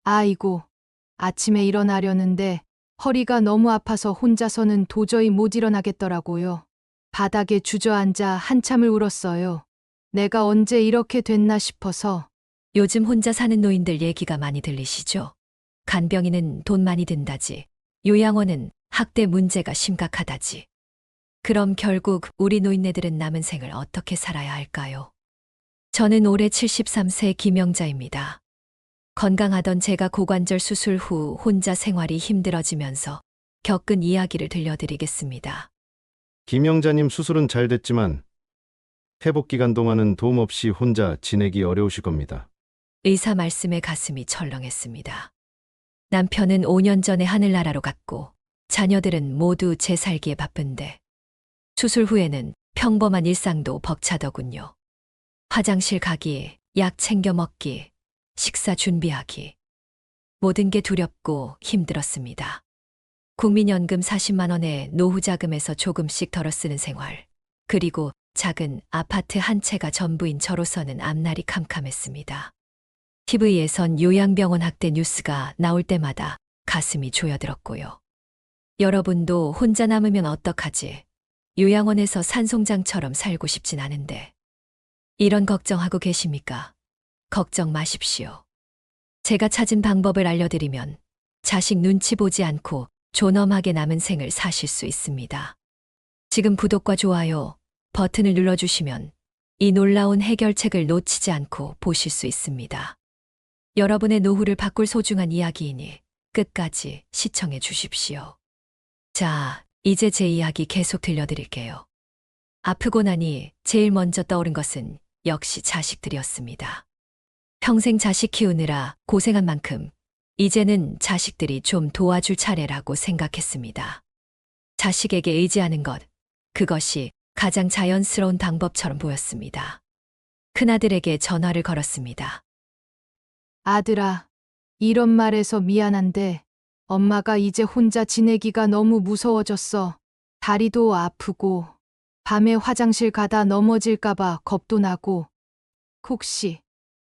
아이고, 아침에 일어나려는데 허리가 너무 아파서 혼자서는 도저히 못 일어나겠더라고요. 바닥에 주저앉아 한참을 울었어요. 내가 언제 이렇게 됐나 싶어서. 요즘 혼자 사는 노인들 얘기가 많이 들리시죠? 간병인은 돈 많이 든다지. 요양원은 학대 문제가 심각하다지. 그럼 결국 우리 노인네들은 남은 생을 어떻게 살아야 할까요? 저는 올해 73세 김영자입니다. 건강하던 제가 고관절 수술 후 혼자 생활이 힘들어지면서 겪은 이야기를 들려드리겠습니다. 김영자님 수술은 잘 됐지만 회복 기간 동안은 도움 없이 혼자 지내기 어려우실 겁니다. 의사 말씀에 가슴이 철렁했습니다. 남편은 5년 전에 하늘나라로 갔고 자녀들은 모두 제 살기에 바쁜데 수술 후에는 평범한 일상도 벅차더군요. 화장실 가기, 약 챙겨 먹기, 식사 준비하기. 모든 게 두렵고 힘들었습니다. 국민연금 40만 원에 노후자금에서 조금씩 덜어 쓰는 생활, 그리고 작은 아파트 한 채가 전부인 저로서는 앞날이 캄캄했습니다. TV에선 요양병원 학대 뉴스가 나올 때마다 가슴이 조여들었고요. 여러분도 혼자 남으면 어떡하지? 요양원에서 산송장처럼 살고 싶진 않은데. 이런 걱정하고 계십니까? 걱정 마십시오. 제가 찾은 방법을 알려드리면 자식 눈치 보지 않고 존엄하게 남은 생을 사실 수 있습니다. 지금 구독과 좋아요 버튼을 눌러주시면 이 놀라운 해결책을 놓치지 않고 보실 수 있습니다. 여러분의 노후를 바꿀 소중한 이야기이니 끝까지 시청해 주십시오. 자, 이제 제 이야기 계속 들려드릴게요. 아프고 나니 제일 먼저 떠오른 것은 역시 자식들이었습니다. 평생 자식 키우느라 고생한 만큼 이제는 자식들이 좀 도와줄 차례라고 생각했습니다. 자식에게 의지하는 것, 그것이 가장 자연스러운 방법처럼 보였습니다. 큰아들에게 전화를 걸었습니다. 아들아, 이런 말해서 미안한데 엄마가 이제 혼자 지내기가 너무 무서워졌어. 다리도 아프고 밤에 화장실 가다 넘어질까봐 겁도 나고. 혹시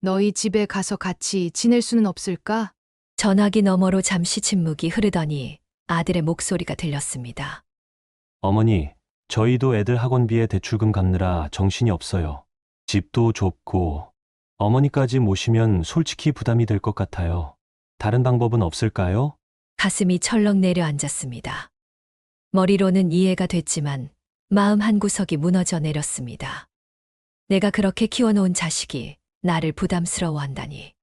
너희 집에 가서 같이 지낼 수는 없을까? 전화기 너머로 잠시 침묵이 흐르더니 아들의 목소리가 들렸습니다. 어머니, 저희도 애들 학원비에 대출금 갚느라 정신이 없어요. 집도 좁고 어머니까지 모시면 솔직히 부담이 될 것 같아요. 다른 방법은 없을까요? 가슴이 철렁 내려앉았습니다. 머리로는 이해가 됐지만 마음 한구석이 무너져 내렸습니다. 내가 그렇게 키워놓은 자식이 나를 부담스러워한다니.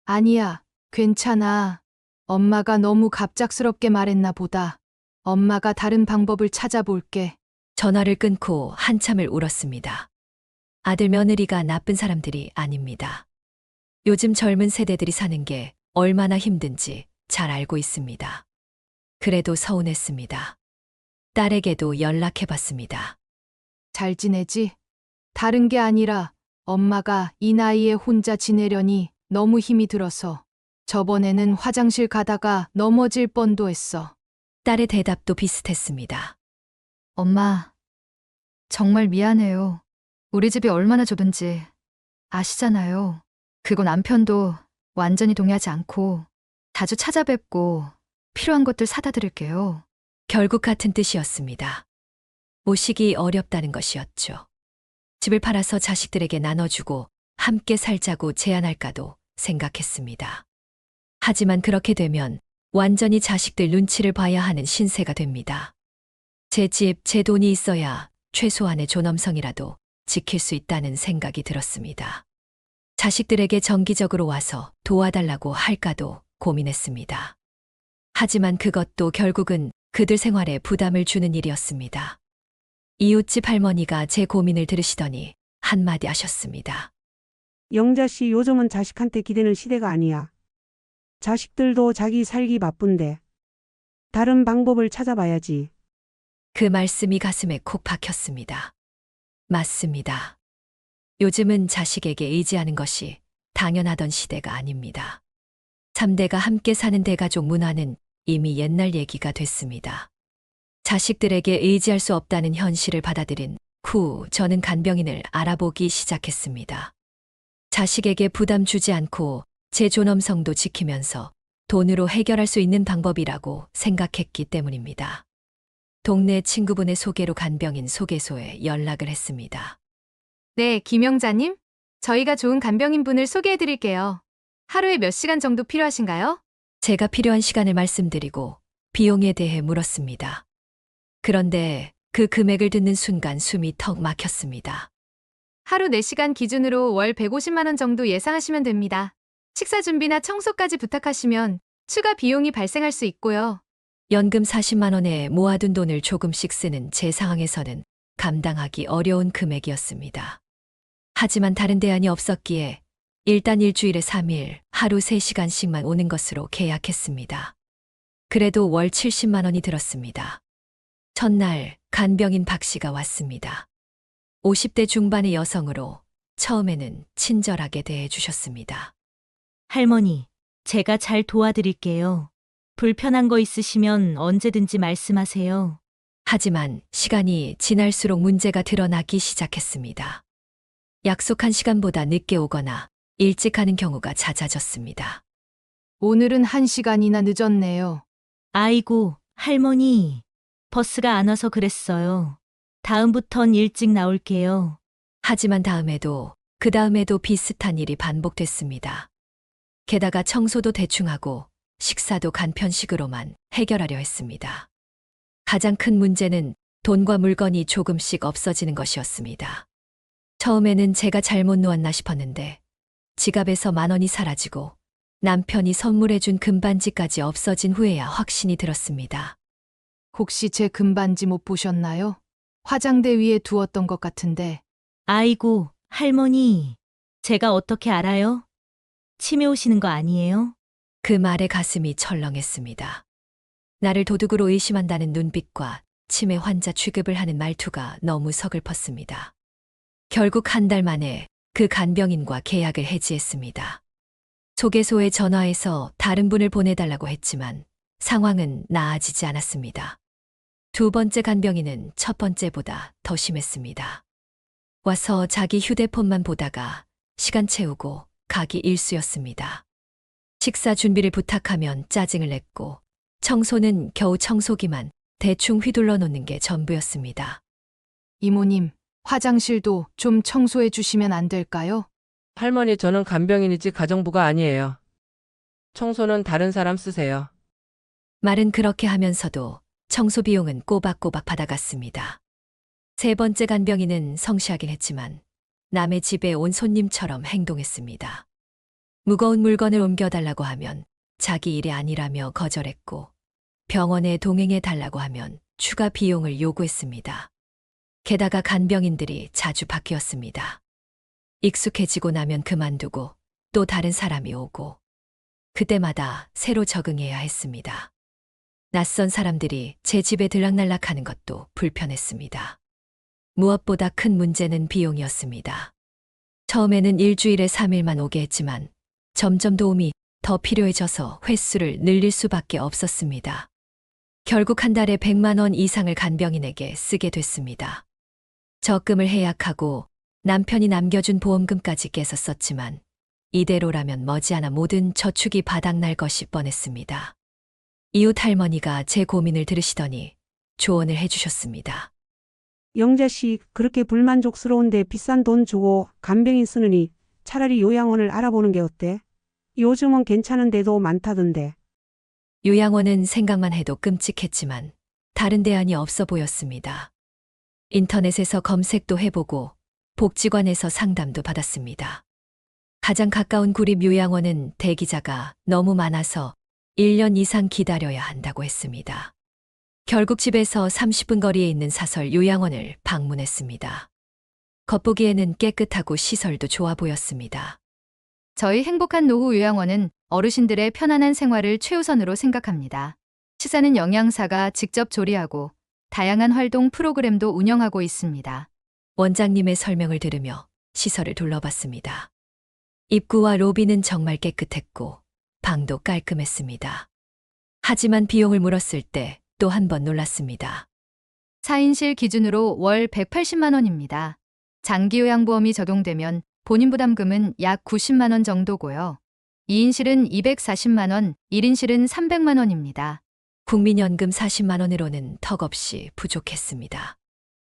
아니야, 괜찮아. 엄마가 너무 갑작스럽게 말했나 보다. 엄마가 다른 방법을 찾아볼게. 전화를 끊고 한참을 울었습니다. 아들 며느리가 나쁜 사람들이 아닙니다. 요즘 젊은 세대들이 사는 게 얼마나 힘든지 잘 알고 있습니다. 그래도 서운했습니다. 딸에게도 연락해봤습니다. 잘 지내지? 다른 게 아니라 엄마가 이 나이에 혼자 지내려니 너무 힘이 들어서 저번에는 화장실 가다가 넘어질 뻔도 했어. 딸의 대답도 비슷했습니다. 엄마, 정말 미안해요. 우리 집이 얼마나 좁은지 아시잖아요. 그리고 남편도 완전히 동의하지 않고 자주 찾아뵙고 필요한 것들 사다 드릴게요. 결국 같은 뜻이었습니다. 모시기 어렵다는 것이었죠. 집을 팔아서 자식들에게 나눠주고 함께 살자고 제안할까도 생각했습니다. 하지만 그렇게 되면 완전히 자식들 눈치를 봐야 하는 신세가 됩니다. 제 집, 제 돈이 있어야 최소한의 존엄성이라도 지킬 수 있다는 생각이 들었습니다. 자식들에게 정기적으로 와서 도와달라고 할까도 고민했습니다. 하지만 그것도 결국은 그들 생활에 부담을 주는 일이었습니다. 이웃집 할머니가 제 고민을 들으시더니 한마디 하셨습니다. 영자 씨, 요즘은 자식한테 기대는 시대가 아니야. 자식들도 자기 살기 바쁜데 다른 방법을 찾아봐야지. 그 말씀이 가슴에 콕 박혔습니다. 맞습니다. 요즘은 자식에게 의지하는 것이 당연하던 시대가 아닙니다. 3대가 함께 사는 대가족 문화는 이미 옛날 얘기가 됐습니다. 자식들에게 의지할 수 없다는 현실을 받아들인 후 저는 간병인을 알아보기 시작했습니다. 자식에게 부담 주지 않고 제 존엄성도 지키면서 돈으로 해결할 수 있는 방법이라고 생각했기 때문입니다. 동네 친구분의 소개로 간병인 소개소에 연락을 했습니다. 네, 김영자님. 저희가 좋은 간병인 분을 소개해 드릴게요. 하루에 몇 시간 정도 필요하신가요? 제가 필요한 시간을 말씀드리고 비용에 대해 물었습니다. 그런데 그 금액을 듣는 순간 숨이 턱 막혔습니다. 하루 4시간 기준으로 월 150만 원 정도 예상하시면 됩니다. 식사 준비나 청소까지 부탁하시면 추가 비용이 발생할 수 있고요. 연금 40만 원에 모아둔 돈을 조금씩 쓰는 제 상황에서는 감당하기 어려운 금액이었습니다. 하지만 다른 대안이 없었기에 일단 일주일에 3일 하루 3시간씩만 오는 것으로 계약했습니다. 그래도 월 70만 원이 들었습니다. 첫날 간병인 박 씨가 왔습니다. 50대 중반의 여성으로 처음에는 친절하게 대해 주셨습니다. 할머니, 제가 잘 도와드릴게요. 불편한 거 있으시면 언제든지 말씀하세요. 하지만 시간이 지날수록 문제가 드러나기 시작했습니다. 약속한 시간보다 늦게 오거나 일찍 가는 경우가 잦아졌습니다. 오늘은 1시간이나 늦었네요. 아이고, 할머니. 버스가 안 와서 그랬어요. 다음부턴 일찍 나올게요. 하지만 다음에도 그 다음에도 비슷한 일이 반복됐습니다. 게다가 청소도 대충하고 식사도 간편식으로만 해결하려 했습니다. 가장 큰 문제는 돈과 물건이 조금씩 없어지는 것이었습니다. 처음에는 제가 잘못 놓았나 싶었는데 지갑에서 10,000원이 사라지고 남편이 선물해준 금반지까지 없어진 후에야 확신이 들었습니다. 혹시 제 금반지 못 보셨나요? 화장대 위에 두었던 것 같은데. 아이고, 할머니. 제가 어떻게 알아요? 치매 오시는 거 아니에요? 그 말에 가슴이 철렁했습니다. 나를 도둑으로 의심한다는 눈빛과 치매 환자 취급을 하는 말투가 너무 서글펐습니다. 결국 한 달 만에 그 간병인과 계약을 해지했습니다. 소개소에 전화해서 다른 분을 보내달라고 했지만 상황은 나아지지 않았습니다. 두 번째 간병인은 첫 번째보다 더 심했습니다. 와서 자기 휴대폰만 보다가 시간 채우고 가기 일쑤였습니다. 식사 준비를 부탁하면 짜증을 냈고 청소는 겨우 청소기만 대충 휘둘러 놓는 게 전부였습니다. 이모님, 화장실도 좀 청소해 주시면 안 될까요? 할머니, 저는 간병인이지 가정부가 아니에요. 청소는 다른 사람 쓰세요. 말은 그렇게 하면서도 청소 비용은 꼬박꼬박 받아갔습니다. 세 번째 간병인은 성실하긴 했지만 남의 집에 온 손님처럼 행동했습니다. 무거운 물건을 옮겨달라고 하면 자기 일이 아니라며 거절했고 병원에 동행해 달라고 하면 추가 비용을 요구했습니다. 게다가 간병인들이 자주 바뀌었습니다. 익숙해지고 나면 그만두고 또 다른 사람이 오고 그때마다 새로 적응해야 했습니다. 낯선 사람들이 제 집에 들락날락하는 것도 불편했습니다. 무엇보다 큰 문제는 비용이었습니다. 처음에는 일주일에 3일만 오게 했지만 점점 도움이 더 필요해져서 횟수를 늘릴 수밖에 없었습니다. 결국 한 달에 100만 원 이상을 간병인에게 쓰게 됐습니다. 적금을 해약하고 남편이 남겨준 보험금까지 깨서 썼지만 이대로라면 머지않아 모든 저축이 바닥날 것이 뻔했습니다. 이웃 할머니가 제 고민을 들으시더니 조언을 해주셨습니다. 영자 씨, 그렇게 불만족스러운데 비싼 돈 주고 간병인 쓰느니 차라리 요양원을 알아보는 게 어때? 요즘은 괜찮은 데도 많다던데. 요양원은 생각만 해도 끔찍했지만 다른 대안이 없어 보였습니다. 인터넷에서 검색도 해보고 복지관에서 상담도 받았습니다. 가장 가까운 구립 요양원은 대기자가 너무 많아서 1년 이상 기다려야 한다고 했습니다. 결국 집에서 30분 거리에 있는 사설 요양원을 방문했습니다. 겉보기에는 깨끗하고 시설도 좋아 보였습니다. 저희 행복한 노후 요양원은 어르신들의 편안한 생활을 최우선으로 생각합니다. 식사는 영양사가 직접 조리하고 다양한 활동 프로그램도 운영하고 있습니다. 원장님의 설명을 들으며 시설을 둘러봤습니다. 입구와 로비는 정말 깨끗했고 방도 깔끔했습니다. 하지만 비용을 물었을 때 또 한 번 놀랐습니다. 4인실 기준으로 월 180만 원입니다. 장기요양보험이 적용되면 본인 부담금은 약 90만 원 정도고요. 2인실은 240만 원, 1인실은 300만 원입니다. 국민연금 40만 원으로는 턱없이 부족했습니다.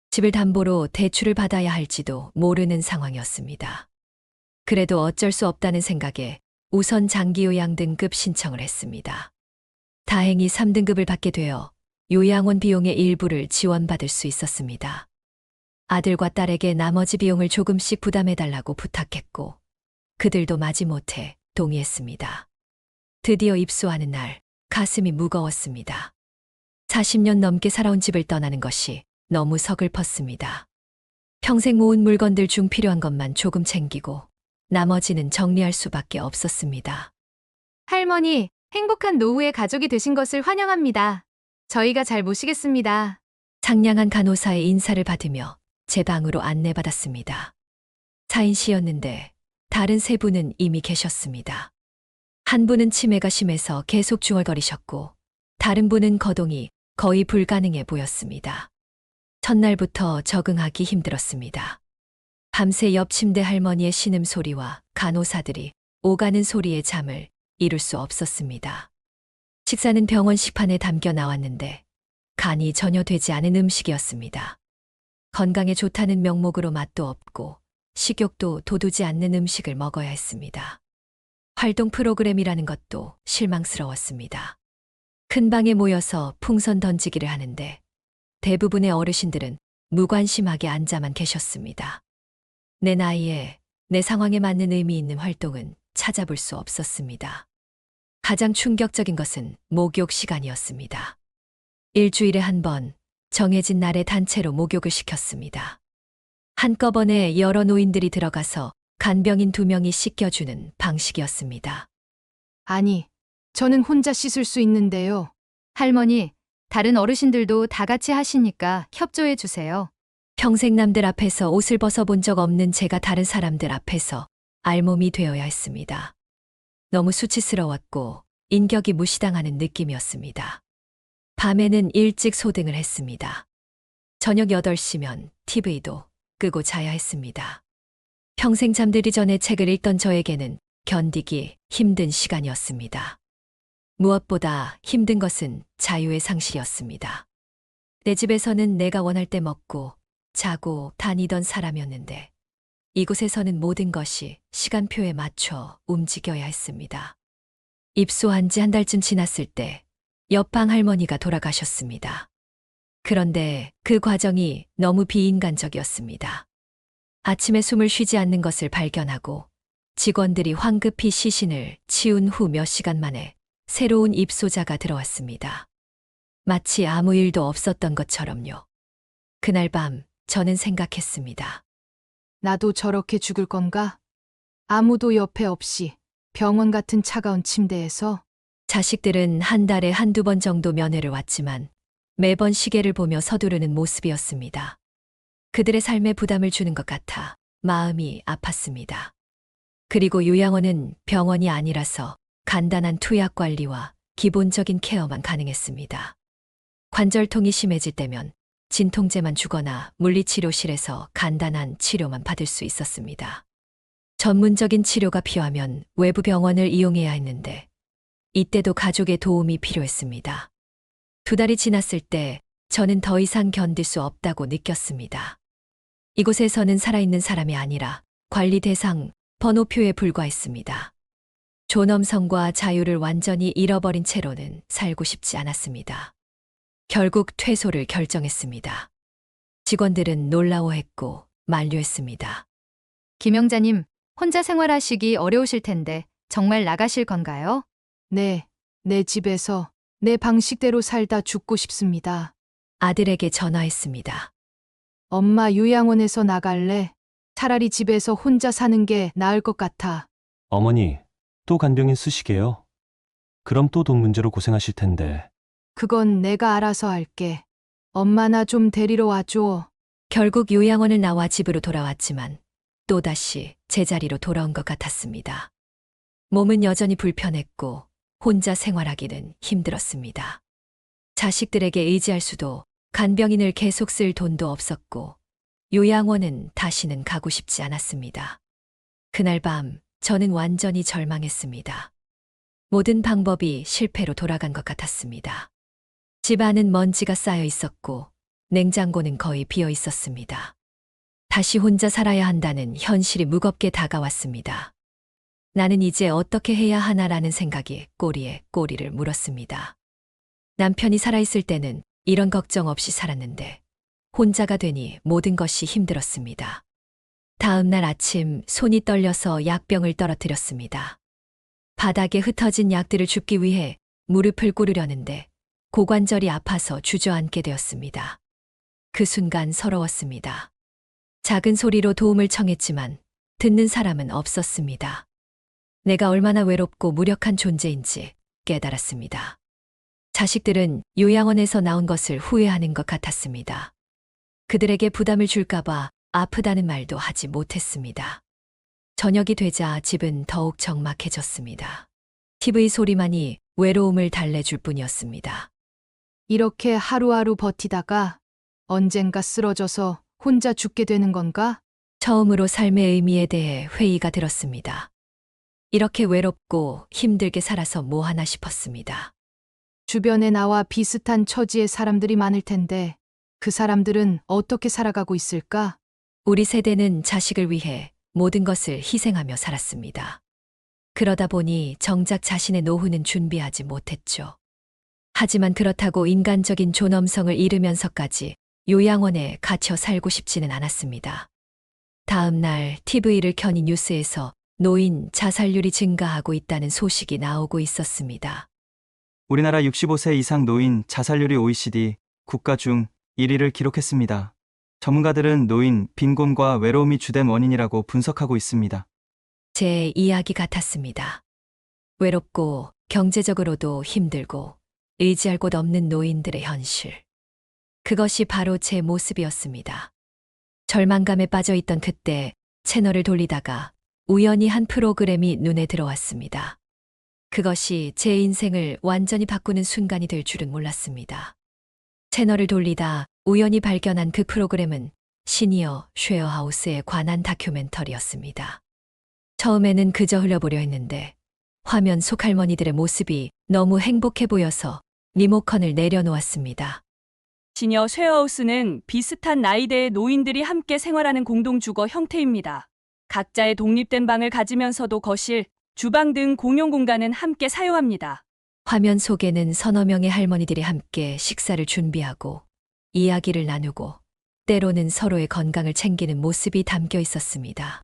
집을 담보로 대출을 받아야 할지도 모르는 상황이었습니다. 그래도 어쩔 수 없다는 생각에 우선 장기요양 등급 신청을 했습니다. 다행히 3등급을 받게 되어 요양원 비용의 일부를 지원받을 수 있었습니다. 아들과 딸에게 나머지 비용을 조금씩 부담해달라고 부탁했고 그들도 마지못해 동의했습니다. 드디어 입소하는 날 가슴이 무거웠습니다. 40년 넘게 살아온 집을 떠나는 것이 너무 서글펐습니다. 평생 모은 물건들 중 필요한 것만 조금 챙기고 나머지는 정리할 수밖에 없었습니다. 할머니, 행복한 노후의 가족이 되신 것을 환영합니다. 저희가 잘 모시겠습니다. 상냥한 간호사의 인사를 받으며 제 방으로 안내받았습니다. 4인 씨였는데 다른 3분은 이미 계셨습니다. 한 분은 치매가 심해서 계속 중얼거리셨고 다른 분은 거동이 거의 불가능해 보였습니다. 첫날부터 적응하기 힘들었습니다. 밤새 옆 침대 할머니의 신음소리와 간호사들이 오가는 소리에 잠을 이룰 수 없었습니다. 식사는 병원 식판에 담겨 나왔는데 간이 전혀 되지 않은 음식이었습니다. 건강에 좋다는 명목으로 맛도 없고 식욕도 돋우지 않는 음식을 먹어야 했습니다. 활동 프로그램이라는 것도 실망스러웠습니다. 큰 방에 모여서 풍선 던지기를 하는데 대부분의 어르신들은 무관심하게 앉아만 계셨습니다. 내 나이에 내 상황에 맞는 의미 있는 활동은 찾아볼 수 없었습니다. 가장 충격적인 것은 목욕 시간이었습니다. 일주일에 한 번 정해진 날에 단체로 목욕을 시켰습니다. 한꺼번에 여러 노인들이 들어가서 간병인 2명이 씻겨주는 방식이었습니다. 아니, 저는 혼자 씻을 수 있는데요. 할머니, 다른 어르신들도 다 같이 하시니까 협조해 주세요. 평생 남들 앞에서 옷을 벗어본 적 없는 제가 다른 사람들 앞에서 알몸이 되어야 했습니다. 너무 수치스러웠고 인격이 무시당하는 느낌이었습니다. 밤에는 일찍 소등을 했습니다. 저녁 8시면 TV도 끄고 자야 했습니다. 평생 잠들기 전에 책을 읽던 저에게는 견디기 힘든 시간이었습니다. 무엇보다 힘든 것은 자유의 상실이었습니다. 내 집에서는 내가 원할 때 먹고 자고 다니던 사람이었는데 이곳에서는 모든 것이 시간표에 맞춰 움직여야 했습니다. 입소한 지 1달쯤 지났을 때 옆방 할머니가 돌아가셨습니다. 그런데 그 과정이 너무 비인간적이었습니다. 아침에 숨을 쉬지 않는 것을 발견하고 직원들이 황급히 시신을 치운 후 몇 시간 만에 새로운 입소자가 들어왔습니다. 마치 아무 일도 없었던 것처럼요. 그날 밤 저는 생각했습니다. 나도 저렇게 죽을 건가? 아무도 옆에 없이 병원 같은 차가운 침대에서. 자식들은 한 달에 1~2번 정도 면회를 왔지만 매번 시계를 보며 서두르는 모습이었습니다. 그들의 삶에 부담을 주는 것 같아 마음이 아팠습니다. 그리고 요양원은 병원이 아니라서 간단한 투약 관리와 기본적인 케어만 가능했습니다. 관절통이 심해질 때면 진통제만 주거나 물리치료실에서 간단한 치료만 받을 수 있었습니다. 전문적인 치료가 필요하면 외부 병원을 이용해야 했는데 이때도 가족의 도움이 필요했습니다. 2달이 지났을 때 저는 더 이상 견딜 수 없다고 느꼈습니다. 이곳에서는 살아있는 사람이 아니라 관리 대상 번호표에 불과했습니다. 존엄성과 자유를 완전히 잃어버린 채로는 살고 싶지 않았습니다. 결국 퇴소를 결정했습니다. 직원들은 놀라워했고 만류했습니다. 김영자님, 혼자 생활하시기 어려우실 텐데 정말 나가실 건가요? 네, 내 집에서 내 방식대로 살다 죽고 싶습니다. 아들에게 전화했습니다. 엄마 요양원에서 나갈래? 차라리 집에서 혼자 사는 게 나을 것 같아. 어머니, 또 간병인 쓰시게요? 그럼 또 돈 문제로 고생하실 텐데. 그건 내가 알아서 할게. 엄마 나 좀 데리러 와줘. 결국 요양원을 나와 집으로 돌아왔지만 또다시 제자리로 돌아온 것 같았습니다. 몸은 여전히 불편했고 혼자 생활하기는 힘들었습니다. 자식들에게 의지할 수도 간병인을 계속 쓸 돈도 없었고 요양원은 다시는 가고 싶지 않았습니다. 그날 밤 저는 완전히 절망했습니다. 모든 방법이 실패로 돌아간 것 같았습니다. 집 안은 먼지가 쌓여 있었고 냉장고는 거의 비어 있었습니다. 다시 혼자 살아야 한다는 현실이 무겁게 다가왔습니다. 나는 이제 어떻게 해야 하나라는 생각이 꼬리에 꼬리를 물었습니다. 남편이 살아있을 때는 이런 걱정 없이 살았는데 혼자가 되니 모든 것이 힘들었습니다. 다음 날 아침 손이 떨려서 약병을 떨어뜨렸습니다. 바닥에 흩어진 약들을 줍기 위해 무릎을 꿇으려는데 고관절이 아파서 주저앉게 되었습니다. 그 순간 서러웠습니다. 작은 소리로 도움을 청했지만 듣는 사람은 없었습니다. 내가 얼마나 외롭고 무력한 존재인지 깨달았습니다. 자식들은 요양원에서 나온 것을 후회하는 것 같았습니다. 그들에게 부담을 줄까봐 아프다는 말도 하지 못했습니다. 저녁이 되자 집은 더욱 적막해졌습니다. TV 소리만이 외로움을 달래줄 뿐이었습니다. 이렇게 하루하루 버티다가 언젠가 쓰러져서 혼자 죽게 되는 건가? 처음으로 삶의 의미에 대해 회의가 들었습니다. 이렇게 외롭고 힘들게 살아서 뭐 하나 싶었습니다. 주변에 나와 비슷한 처지의 사람들이 많을 텐데 그 사람들은 어떻게 살아가고 있을까? 우리 세대는 자식을 위해 모든 것을 희생하며 살았습니다. 그러다 보니 정작 자신의 노후는 준비하지 못했죠. 하지만 그렇다고 인간적인 존엄성을 잃으면서까지 요양원에 갇혀 살고 싶지는 않았습니다. 다음 날 TV를 켜니 뉴스에서 노인 자살률이 증가하고 있다는 소식이 나오고 있었습니다. 우리나라 65세 이상 노인 자살률이 OECD 국가 중 1위를 기록했습니다. 전문가들은 노인 빈곤과 외로움이 주된 원인이라고 분석하고 있습니다. 제 이야기 같았습니다. 외롭고 경제적으로도 힘들고 의지할 곳 없는 노인들의 현실. 그것이 바로 제 모습이었습니다. 절망감에 빠져 있던 그때 채널을 돌리다가 우연히 한 프로그램이 눈에 들어왔습니다. 그것이 제 인생을 완전히 바꾸는 순간이 될 줄은 몰랐습니다. 채널을 돌리다 우연히 발견한 그 프로그램은 시니어 쉐어하우스에 관한 다큐멘터리였습니다. 처음에는 그저 흘려보려 했는데 화면 속 할머니들의 모습이 너무 행복해 보여서 리모컨을 내려놓았습니다. 시니어 쉐어하우스는 비슷한 나이대의 노인들이 함께 생활하는 공동주거 형태입니다. 각자의 독립된 방을 가지면서도 거실, 주방 등 공용 공간은 함께 사용합니다. 화면 속에는 서너 명의 할머니들이 함께 식사를 준비하고 이야기를 나누고 때로는 서로의 건강을 챙기는 모습이 담겨 있었습니다.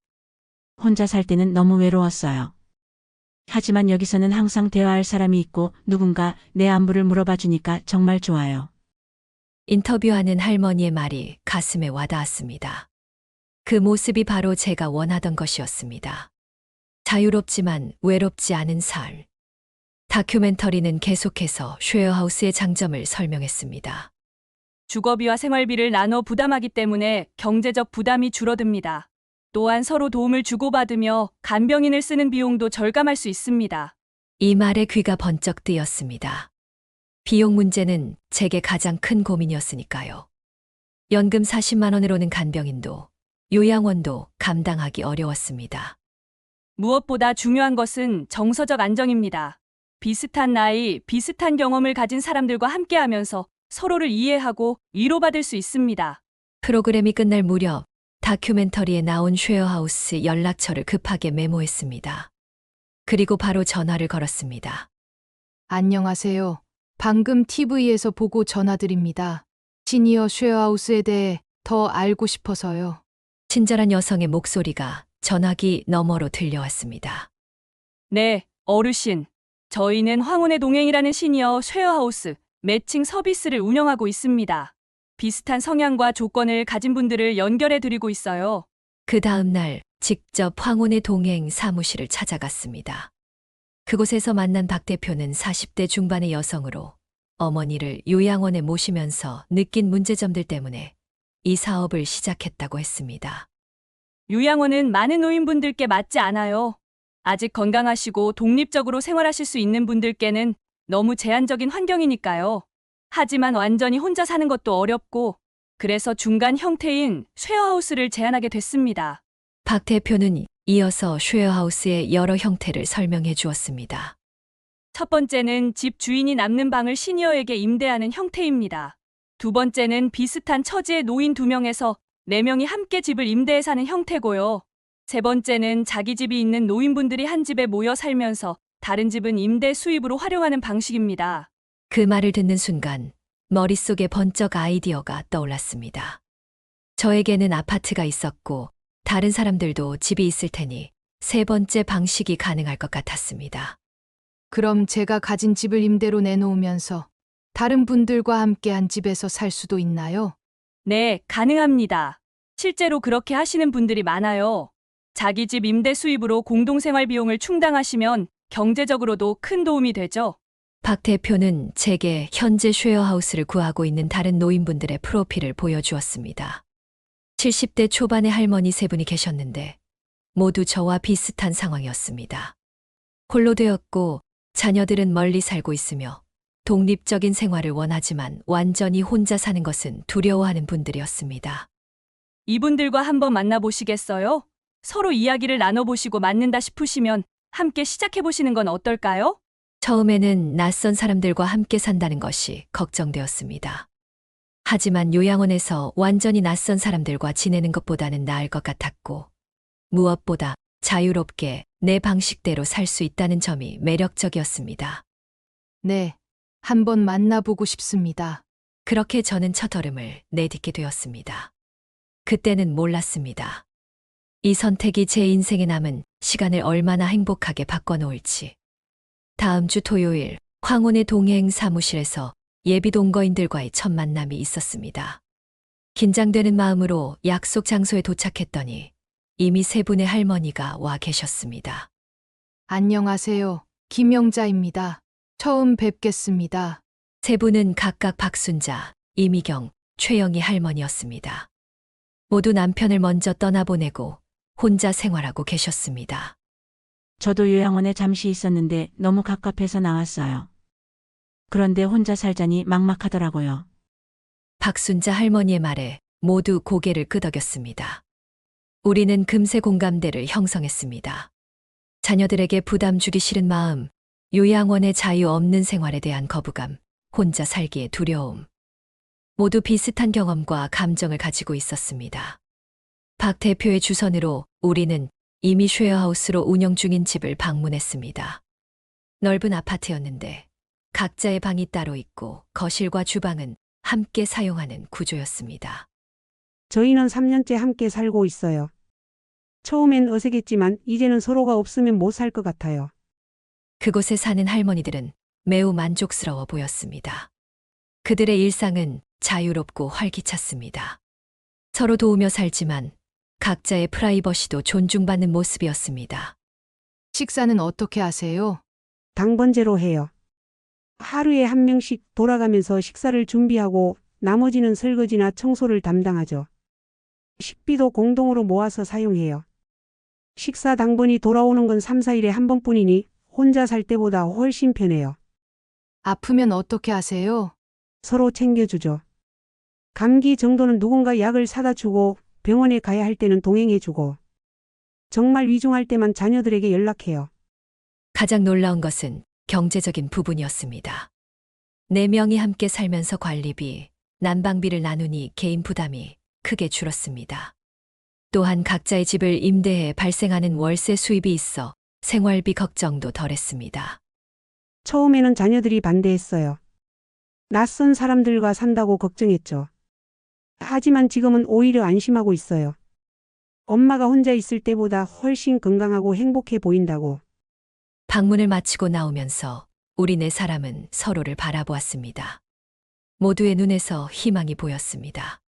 혼자 살 때는 너무 외로웠어요. 하지만 여기서는 항상 대화할 사람이 있고 누군가 내 안부를 물어봐 주니까 정말 좋아요. 인터뷰하는 할머니의 말이 가슴에 와닿았습니다. 그 모습이 바로 제가 원하던 것이었습니다. 자유롭지만 외롭지 않은 삶. 다큐멘터리는 계속해서 쉐어하우스의 장점을 설명했습니다. 주거비와 생활비를 나눠 부담하기 때문에 경제적 부담이 줄어듭니다. 또한 서로 도움을 주고받으며 간병인을 쓰는 비용도 절감할 수 있습니다. 이 말에 귀가 번쩍 뜨였습니다. 비용 문제는 제게 가장 큰 고민이었으니까요. 연금 40만 원으로는 간병인도 요양원도 감당하기 어려웠습니다. 무엇보다 중요한 것은 정서적 안정입니다. 비슷한 나이, 비슷한 경험을 가진 사람들과 함께하면서 서로를 이해하고 위로받을 수 있습니다. 프로그램이 끝날 무렵 다큐멘터리에 나온 쉐어하우스 연락처를 급하게 메모했습니다. 그리고 바로 전화를 걸었습니다. 안녕하세요. 방금 TV에서 보고 전화드립니다. 시니어 쉐어하우스에 대해 더 알고 싶어서요. 친절한 여성의 목소리가 전화기 너머로 들려왔습니다. 네, 어르신. 저희는 황혼의 동행이라는 시니어 쉐어하우스 매칭 서비스를 운영하고 있습니다. 비슷한 성향과 조건을 가진 분들을 연결해 드리고 있어요. 그 다음 날 직접 황혼의 동행 사무실을 찾아갔습니다. 그곳에서 만난 박 대표는 40대 중반의 여성으로 어머니를 요양원에 모시면서 느낀 문제점들 때문에 이 사업을 시작했다고 했습니다. 요양원은 많은 노인분들께 맞지 않아요. 아직 건강하시고 독립적으로 생활하실 수 있는 분들께는 너무 제한적인 환경이니까요. 하지만 완전히 혼자 사는 것도 어렵고 그래서 중간 형태인 쉐어하우스를 제안하게 됐습니다. 박 대표는 이어서 쉐어하우스의 여러 형태를 설명해 주었습니다. 첫 번째는 집 주인이 남는 방을 시니어에게 임대하는 형태입니다. 두 번째는 비슷한 처지의 노인 2명에서 4명이 함께 집을 임대해 사는 형태고요. 세 번째는 자기 집이 있는 노인분들이 한 집에 모여 살면서 다른 집은 임대 수입으로 활용하는 방식입니다. 그 말을 듣는 순간 머릿속에 번쩍 아이디어가 떠올랐습니다. 저에게는 아파트가 있었고 다른 사람들도 집이 있을 테니 세 번째 방식이 가능할 것 같았습니다. 그럼 제가 가진 집을 임대로 내놓으면서 다른 분들과 함께 한 집에서 살 수도 있나요? 네, 가능합니다. 실제로 그렇게 하시는 분들이 많아요. 자기 집 임대 수입으로 공동생활 비용을 충당하시면 경제적으로도 큰 도움이 되죠. 박 대표는 제게 현재 쉐어하우스를 구하고 있는 다른 노인분들의 프로필을 보여주었습니다. 70대 초반의 할머니 3분이 계셨는데 모두 저와 비슷한 상황이었습니다. 홀로 되었고 자녀들은 멀리 살고 있으며 독립적인 생활을 원하지만 완전히 혼자 사는 것은 두려워하는 분들이었습니다. 이분들과 한번 만나보시겠어요? 서로 이야기를 나눠보시고 맞는다 싶으시면 함께 시작해보시는 건 어떨까요? 처음에는 낯선 사람들과 함께 산다는 것이 걱정되었습니다. 하지만 요양원에서 완전히 낯선 사람들과 지내는 것보다는 나을 것 같았고, 무엇보다 자유롭게 내 방식대로 살 수 있다는 점이 매력적이었습니다. 네, 한번 만나보고 싶습니다. 그렇게 저는 첫 걸음을 내딛게 되었습니다. 그때는 몰랐습니다. 이 선택이 제 인생에 남은 시간을 얼마나 행복하게 바꿔놓을지. 다음 주 토요일 황혼의 동행 사무실에서 예비 동거인들과의 첫 만남이 있었습니다. 긴장되는 마음으로 약속 장소에 도착했더니 이미 3분의 할머니가 와 계셨습니다. 안녕하세요. 김영자입니다. 처음 뵙겠습니다. 3분은 각각 박순자, 이미경, 최영희 할머니였습니다. 모두 남편을 먼저 떠나보내고 혼자 생활하고 계셨습니다. 저도 요양원에 잠시 있었는데 너무 갑갑해서 나왔어요. 그런데 혼자 살자니 막막하더라고요. 박순자 할머니의 말에 모두 고개를 끄덕였습니다. 우리는 금세 공감대를 형성했습니다. 자녀들에게 부담 주기 싫은 마음, 요양원의 자유 없는 생활에 대한 거부감, 혼자 살기의 두려움. 모두 비슷한 경험과 감정을 가지고 있었습니다. 박 대표의 주선으로 우리는 이미 쉐어하우스로 운영 중인 집을 방문했습니다. 넓은 아파트였는데 각자의 방이 따로 있고 거실과 주방은 함께 사용하는 구조였습니다. 저희는 3년째 함께 살고 있어요. 처음엔 어색했지만 이제는 서로가 없으면 못 살 것 같아요. 그곳에 사는 할머니들은 매우 만족스러워 보였습니다. 그들의 일상은 자유롭고 활기찼습니다. 서로 도우며 살지만 각자의 프라이버시도 존중받는 모습이었습니다. 식사는 어떻게 하세요? 당번제로 해요. 하루에 한 명씩 돌아가면서 식사를 준비하고 나머지는 설거지나 청소를 담당하죠. 식비도 공동으로 모아서 사용해요. 식사 당번이 돌아오는 건 3, 4일에 한 번뿐이니 혼자 살 때보다 훨씬 편해요. 아프면 어떻게 하세요? 서로 챙겨주죠. 감기 정도는 누군가 약을 사다 주고 병원에 가야 할 때는 동행해주고 정말 위중할 때만 자녀들에게 연락해요. 가장 놀라운 것은 경제적인 부분이었습니다. 4명이 함께 살면서 관리비, 난방비를 나누니 개인 부담이 크게 줄었습니다. 또한 각자의 집을 임대해 발생하는 월세 수입이 있어 생활비 걱정도 덜했습니다. 처음에는 자녀들이 반대했어요. 낯선 사람들과 산다고 걱정했죠. 하지만 지금은 오히려 안심하고 있어요. 엄마가 혼자 있을 때보다 훨씬 건강하고 행복해 보인다고. 방문을 마치고 나오면서 우리 4사람은 서로를 바라보았습니다. 모두의 눈에서 희망이 보였습니다.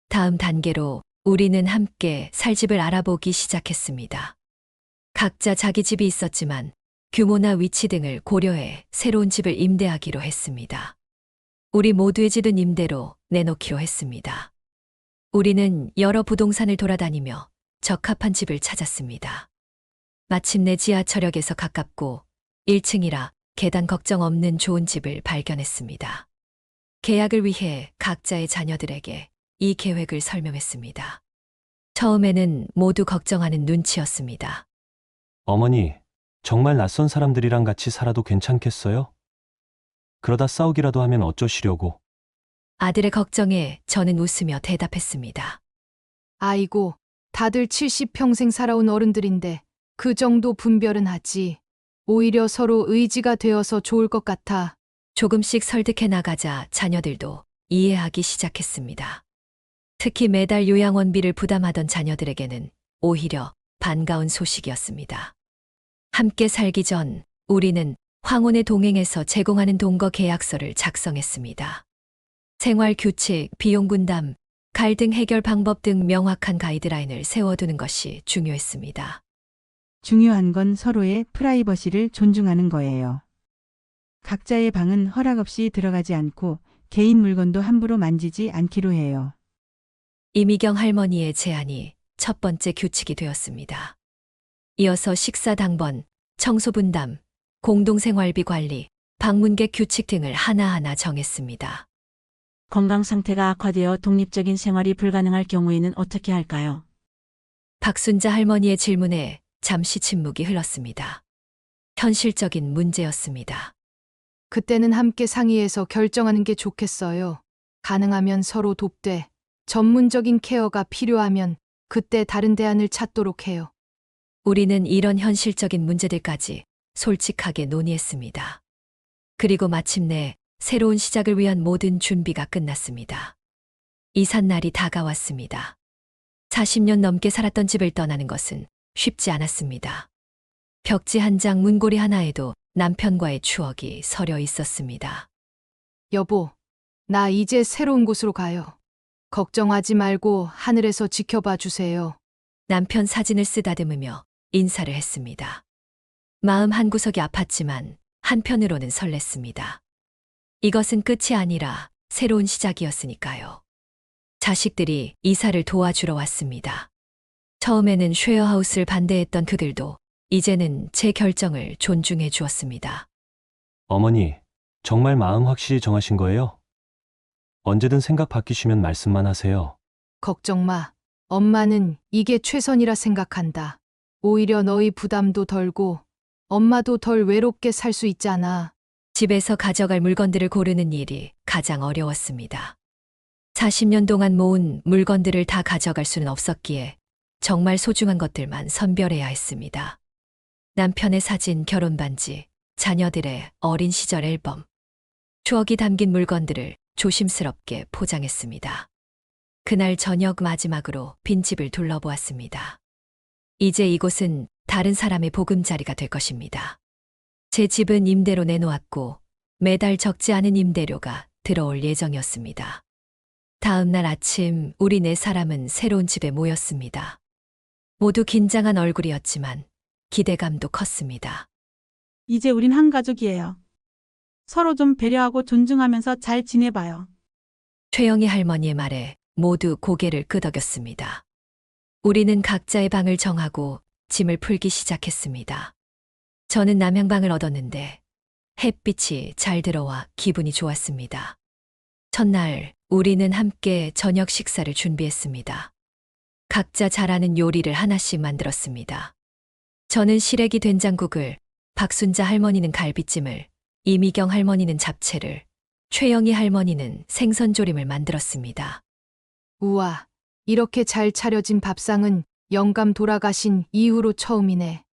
다음 단계로 우리는 함께 살 집을 알아보기 시작했습니다. 각자 자기 집이 있었지만 규모나 위치 등을 고려해 새로운 집을 임대하기로 했습니다. 우리 모두의 집은 임대로 내놓기로 했습니다. 우리는 여러 부동산을 돌아다니며 적합한 집을 찾았습니다. 마침내 지하철역에서 가깝고 1층이라 계단 걱정 없는 좋은 집을 발견했습니다. 계약을 위해 각자의 자녀들에게 이 계획을 설명했습니다. 처음에는 모두 걱정하는 눈치였습니다. 어머니, 정말 낯선 사람들이랑 같이 살아도 괜찮겠어요? 그러다 싸우기라도 하면 어쩌시려고. 아들의 걱정에 저는 웃으며 대답했습니다. 아이고, 다들 70평생 살아온 어른들인데 그 정도 분별은 하지. 오히려 서로 의지가 되어서 좋을 것 같아. 조금씩 설득해 나가자 자녀들도 이해하기 시작했습니다. 특히 매달 요양원비를 부담하던 자녀들에게는 오히려 반가운 소식이었습니다. 함께 살기 전 우리는 황혼의 동행에서 제공하는 동거 계약서를 작성했습니다. 생활 규칙, 비용 분담, 갈등 해결 방법 등 명확한 가이드라인을 세워두는 것이 중요했습니다. 중요한 건 서로의 프라이버시를 존중하는 거예요. 각자의 방은 허락 없이 들어가지 않고 개인 물건도 함부로 만지지 않기로 해요. 이미경 할머니의 제안이 첫 번째 규칙이 되었습니다. 이어서 식사 당번, 청소 분담, 공동생활비 관리, 방문객 규칙 등을 하나하나 정했습니다. 건강 상태가 악화되어 독립적인 생활이 불가능할 경우에는 어떻게 할까요? 박순자 할머니의 질문에 잠시 침묵이 흘렀습니다. 현실적인 문제였습니다. 그때는 함께 상의해서 결정하는 게 좋겠어요. 가능하면 서로 돕되 전문적인 케어가 필요하면 그때 다른 대안을 찾도록 해요. 우리는 이런 현실적인 문제들까지 솔직하게 논의했습니다. 그리고 마침내 새로운 시작을 위한 모든 준비가 끝났습니다. 이삿날이 다가왔습니다. 40년 넘게 살았던 집을 떠나는 것은 쉽지 않았습니다. 벽지 한 장, 문고리 하나에도 남편과의 추억이 서려 있었습니다. 여보, 나 이제 새로운 곳으로 가요. 걱정하지 말고 하늘에서 지켜봐 주세요. 남편 사진을 쓰다듬으며 인사를 했습니다. 마음 한구석이 아팠지만 한편으로는 설렜습니다. 이것은 끝이 아니라 새로운 시작이었으니까요. 자식들이 이사를 도와주러 왔습니다. 처음에는 쉐어하우스를 반대했던 그들도 이제는 제 결정을 존중해 주었습니다. 어머니, 정말 마음 확실히 정하신 거예요? 언제든 생각 바뀌시면 말씀만 하세요. 걱정 마. 엄마는 이게 최선이라 생각한다. 오히려 너희 부담도 덜고 엄마도 덜 외롭게 살 수 있잖아. 집에서 가져갈 물건들을 고르는 일이 가장 어려웠습니다. 40년 동안 모은 물건들을 다 가져갈 수는 없었기에 정말 소중한 것들만 선별해야 했습니다. 남편의 사진, 결혼 반지, 자녀들의 어린 시절 앨범, 추억이 담긴 물건들을 조심스럽게 포장했습니다. 그날 저녁 마지막으로 빈집을 둘러보았습니다. 이제 이곳은 다른 사람의 보금자리가 될 것입니다. 제 집은 임대로 내놓았고 매달 적지 않은 임대료가 들어올 예정이었습니다. 다음 날 아침 우리 네 사람은 새로운 집에 모였습니다. 모두 긴장한 얼굴이었지만 기대감도 컸습니다. 이제 우린 한 가족이에요. 서로 좀 배려하고 존중하면서 잘 지내봐요. 최영희 할머니의 말에 모두 고개를 끄덕였습니다. 우리는 각자의 방을 정하고 짐을 풀기 시작했습니다. 저는 남양방을 얻었는데 햇빛이 잘 들어와 기분이 좋았습니다. 첫날 우리는 함께 저녁 식사를 준비했습니다. 각자 잘하는 요리를 하나씩 만들었습니다. 저는 시래기 된장국을, 박순자 할머니는 갈비찜을, 이미경 할머니는 잡채를, 최영희 할머니는 생선조림을 만들었습니다. 우와, 이렇게 잘 차려진 밥상은 영감 돌아가신 이후로 처음이네.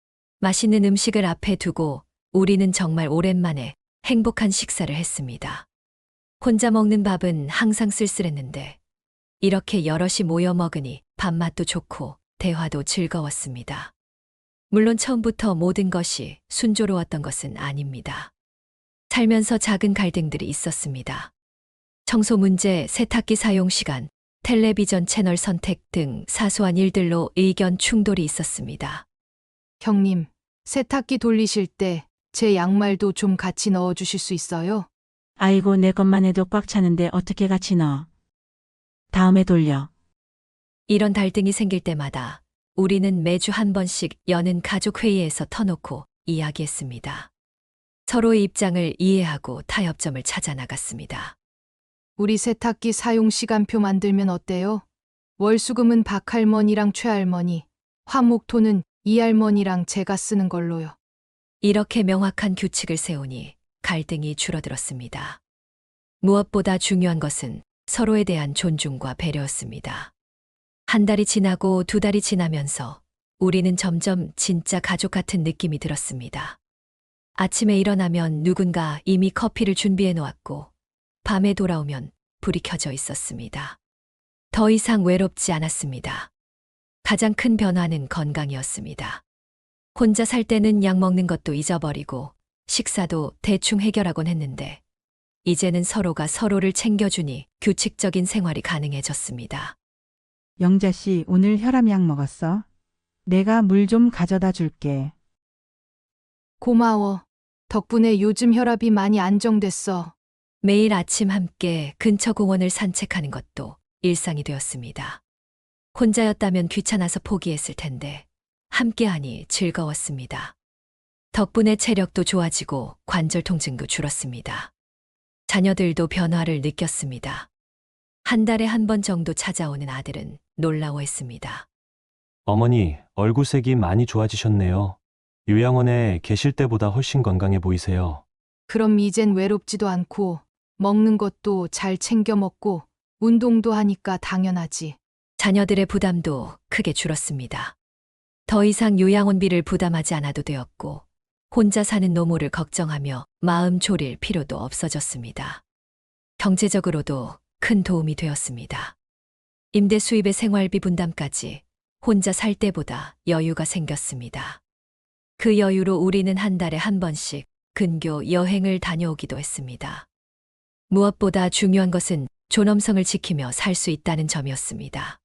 맛있는 음식을 앞에 두고 우리는 정말 오랜만에 행복한 식사를 했습니다. 혼자 먹는 밥은 항상 쓸쓸했는데 이렇게 여럿이 모여 먹으니 밥맛도 좋고 대화도 즐거웠습니다. 물론 처음부터 모든 것이 순조로웠던 것은 아닙니다. 살면서 작은 갈등들이 있었습니다. 청소 문제, 세탁기 사용 시간, 텔레비전 채널 선택 등 사소한 일들로 의견 충돌이 있었습니다. 형님, 세탁기 돌리실 때 제 양말도 좀 같이 넣어주실 수 있어요? 아이고, 내 것만 해도 꽉 차는데 어떻게 같이 넣어? 다음에 돌려. 이런 갈등이 생길 때마다 우리는 매주 한 번씩 여는 가족회의에서 터놓고 이야기했습니다. 서로의 입장을 이해하고 타협점을 찾아 나갔습니다. 우리 세탁기 사용 시간표 만들면 어때요? 월수금은 박할머니랑 최할머니, 화목토는 이할머니랑 제가 쓰는 걸로요. 이렇게 명확한 규칙을 세우니 갈등이 줄어들었습니다. 무엇보다 중요한 것은 서로에 대한 존중과 배려였습니다. 한 달이 지나고 두 달이 지나면서 우리는 점점 진짜 가족 같은 느낌이 들었습니다. 아침에 일어나면 누군가 이미 커피를 준비해 놓았고, 밤에 돌아오면 불이 켜져 있었습니다. 더 이상 외롭지 않았습니다. 가장 큰 변화는 건강이었습니다. 혼자 살 때는 약 먹는 것도 잊어버리고 식사도 대충 해결하곤 했는데, 이제는 서로가 서로를 챙겨주니 규칙적인 생활이 가능해졌습니다. 영자 씨, 오늘 혈압약 먹었어? 내가 물 좀 가져다 줄게. 고마워. 덕분에 요즘 혈압이 많이 안정됐어. 매일 아침 함께 근처 공원을 산책하는 것도 일상이 되었습니다. 혼자였다면 귀찮아서 포기했을 텐데 함께하니 즐거웠습니다. 덕분에 체력도 좋아지고 관절 통증도 줄었습니다. 자녀들도 변화를 느꼈습니다. 한 달에 한 번 정도 찾아오는 아들은 놀라워했습니다. 어머니, 얼굴색이 많이 좋아지셨네요. 요양원에 계실 때보다 훨씬 건강해 보이세요. 그럼 이젠 외롭지도 않고 먹는 것도 잘 챙겨 먹고 운동도 하니까 당연하지. 자녀들의 부담도 크게 줄었습니다. 더 이상 요양원비를 부담하지 않아도 되었고, 혼자 사는 노모를 걱정하며 마음 졸일 필요도 없어졌습니다. 경제적으로도 큰 도움이 되었습니다. 임대 수입의 생활비 분담까지 혼자 살 때보다 여유가 생겼습니다. 그 여유로 우리는 한 달에 한 번씩 근교 여행을 다녀오기도 했습니다. 무엇보다 중요한 것은 존엄성을 지키며 살 수 있다는 점이었습니다.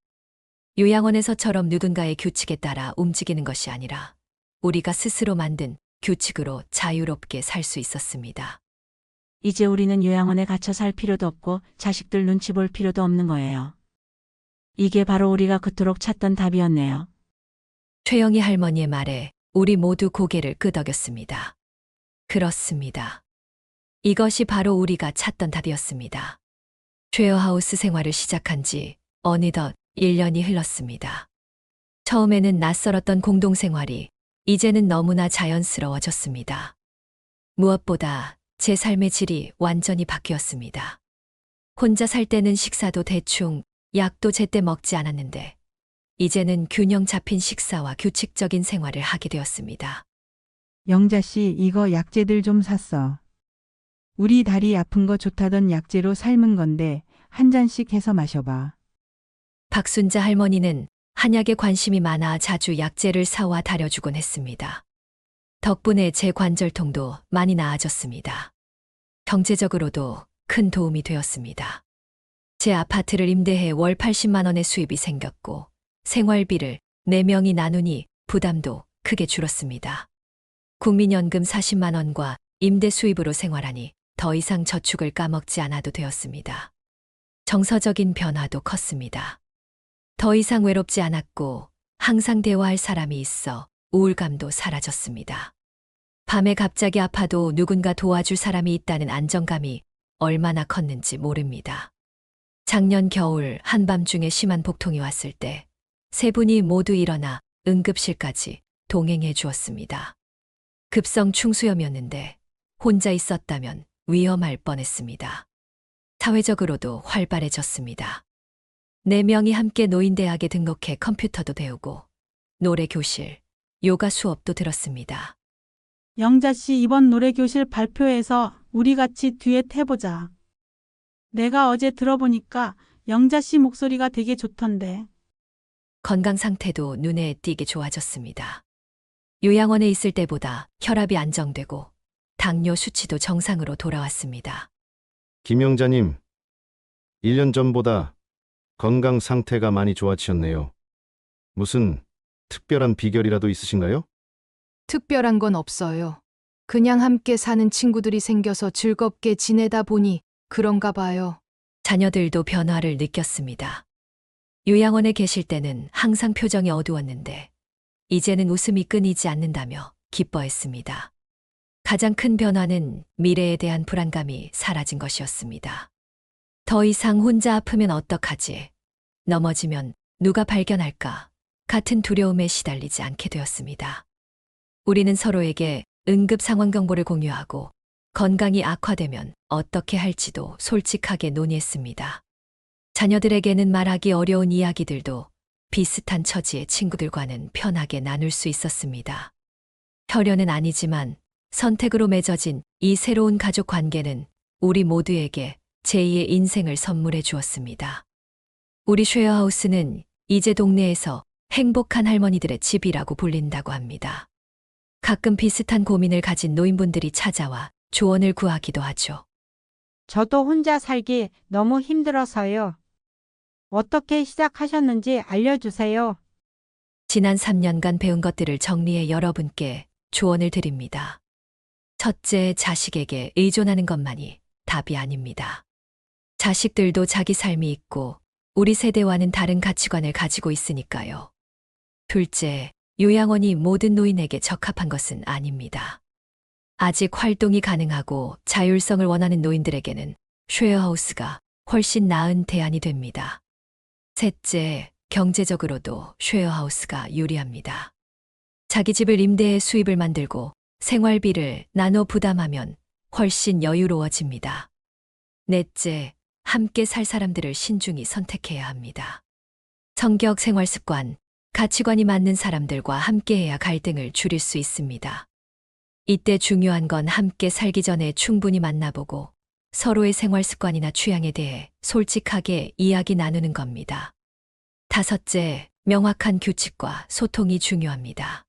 요양원에서처럼 누군가의 규칙에 따라 움직이는 것이 아니라 우리가 스스로 만든 규칙으로 자유롭게 살 수 있었습니다. 이제 우리는 요양원에 갇혀 살 필요도 없고 자식들 눈치 볼 필요도 없는 거예요. 이게 바로 우리가 그토록 찾던 답이었네요. 최영희 할머니의 말에 우리 모두 고개를 끄덕였습니다. 그렇습니다. 이것이 바로 우리가 찾던 답이었습니다. 쉐어하우스 생활을 시작한 지 어느덧 1년이 흘렀습니다. 처음에는 낯설었던 공동생활이 이제는 너무나 자연스러워졌습니다. 무엇보다 제 삶의 질이 완전히 바뀌었습니다. 혼자 살 때는 식사도 대충, 약도 제때 먹지 않았는데 이제는 균형 잡힌 식사와 규칙적인 생활을 하게 되었습니다. 영자 씨, 이거 약재들 좀 샀어. 우리 다리 아픈 거 좋다던 약재로 삶은 건데 한 잔씩 해서 마셔봐. 박순자 할머니는 한약에 관심이 많아 자주 약재를 사와 다려주곤 했습니다. 덕분에 제 관절통도 많이 나아졌습니다. 경제적으로도 큰 도움이 되었습니다. 제 아파트를 임대해 월 80만 원의 수입이 생겼고 생활비를 4명이 나누니 부담도 크게 줄었습니다. 국민연금 40만 원과 임대 수입으로 생활하니 더 이상 저축을 까먹지 않아도 되었습니다. 정서적인 변화도 컸습니다. 더 이상 외롭지 않았고 항상 대화할 사람이 있어 우울감도 사라졌습니다. 밤에 갑자기 아파도 누군가 도와줄 사람이 있다는 안정감이 얼마나 컸는지 모릅니다. 작년 겨울 한밤중에 심한 복통이 왔을 때 세 분이 모두 일어나 응급실까지 동행해 주었습니다. 급성 충수염이었는데 혼자 있었다면 위험할 뻔했습니다. 사회적으로도 활발해졌습니다. 4명이 함께 노인대학에 등록해 컴퓨터도 배우고 노래교실, 요가 수업도 들었습니다. 영자 씨, 이번 노래교실 발표에서 우리 같이 듀엣 해보자. 내가 어제 들어보니까 영자 씨 목소리가 되게 좋던데. 건강 상태도 눈에 띄게 좋아졌습니다. 요양원에 있을 때보다 혈압이 안정되고 당뇨 수치도 정상으로 돌아왔습니다. 김영자님, 1년 전보다 건강 상태가 많이 좋아지셨네요. 무슨 특별한 비결이라도 있으신가요? 특별한 건 없어요. 그냥 함께 사는 친구들이 생겨서 즐겁게 지내다 보니 그런가 봐요. 자녀들도 변화를 느꼈습니다. 요양원에 계실 때는 항상 표정이 어두웠는데 이제는 웃음이 끊이지 않는다며 기뻐했습니다. 가장 큰 변화는 미래에 대한 불안감이 사라진 것이었습니다. 더 이상 혼자 아프면 어떡하지? 넘어지면 누가 발견할까 같은 두려움에 시달리지 않게 되었습니다. 우리는 서로에게 응급 상황 경보를 공유하고 건강이 악화되면 어떻게 할지도 솔직하게 논의했습니다. 자녀들에게는 말하기 어려운 이야기들도 비슷한 처지의 친구들과는 편하게 나눌 수 있었습니다. 혈연은 아니지만 선택으로 맺어진 이 새로운 가족 관계는 우리 모두에게 제2의 인생을 선물해 주었습니다. 우리 쉐어하우스는 이제 동네에서 행복한 할머니들의 집이라고 불린다고 합니다. 가끔 비슷한 고민을 가진 노인분들이 찾아와 조언을 구하기도 하죠. 저도 혼자 살기 너무 힘들어서요. 어떻게 시작하셨는지 알려주세요. 지난 3년간 배운 것들을 정리해 여러분께 조언을 드립니다. 첫째, 자식에게 의존하는 것만이 답이 아닙니다. 자식들도 자기 삶이 있고 우리 세대와는 다른 가치관을 가지고 있으니까요. 둘째, 요양원이 모든 노인에게 적합한 것은 아닙니다. 아직 활동이 가능하고 자율성을 원하는 노인들에게는 쉐어하우스가 훨씬 나은 대안이 됩니다. 셋째, 경제적으로도 쉐어하우스가 유리합니다. 자기 집을 임대해 수입을 만들고 생활비를 나눠 부담하면 훨씬 여유로워집니다. 넷째, 함께 살 사람들을 신중히 선택해야 합니다. 성격, 생활 습관, 가치관이 맞는 사람들과 함께해야 갈등을 줄일 수 있습니다. 이때 중요한 건 함께 살기 전에 충분히 만나보고 서로의 생활 습관이나 취향에 대해 솔직하게 이야기 나누는 겁니다. 다섯째, 명확한 규칙과 소통이 중요합니다.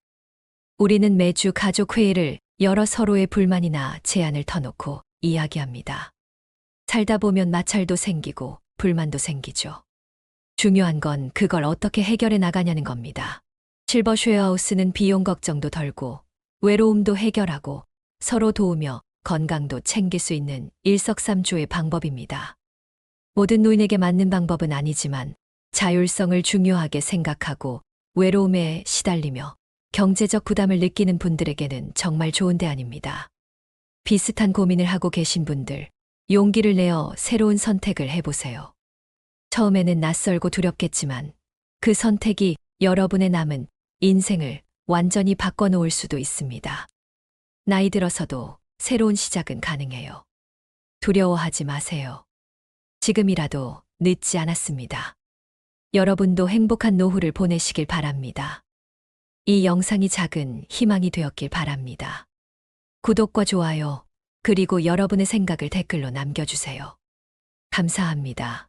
우리는 매주 가족 회의를 열어 서로의 불만이나 제안을 터놓고 이야기합니다. 살다 보면 마찰도 생기고 불만도 생기죠. 중요한 건 그걸 어떻게 해결해 나가냐는 겁니다. 실버 쉐어하우스는 비용 걱정도 덜고 외로움도 해결하고 서로 도우며 건강도 챙길 수 있는 일석삼조의 방법입니다. 모든 노인에게 맞는 방법은 아니지만 자율성을 중요하게 생각하고 외로움에 시달리며 경제적 부담을 느끼는 분들에게는 정말 좋은 대안입니다. 비슷한 고민을 하고 계신 분들, 용기를 내어 새로운 선택을 해보세요. 처음에는 낯설고 두렵겠지만 그 선택이 여러분의 남은 인생을 완전히 바꿔놓을 수도 있습니다. 나이 들어서도 새로운 시작은 가능해요. 두려워하지 마세요. 지금이라도 늦지 않았습니다. 여러분도 행복한 노후를 보내시길 바랍니다. 이 영상이 작은 희망이 되었길 바랍니다. 구독과 좋아요, 그리고 여러분의 생각을 댓글로 남겨주세요. 감사합니다.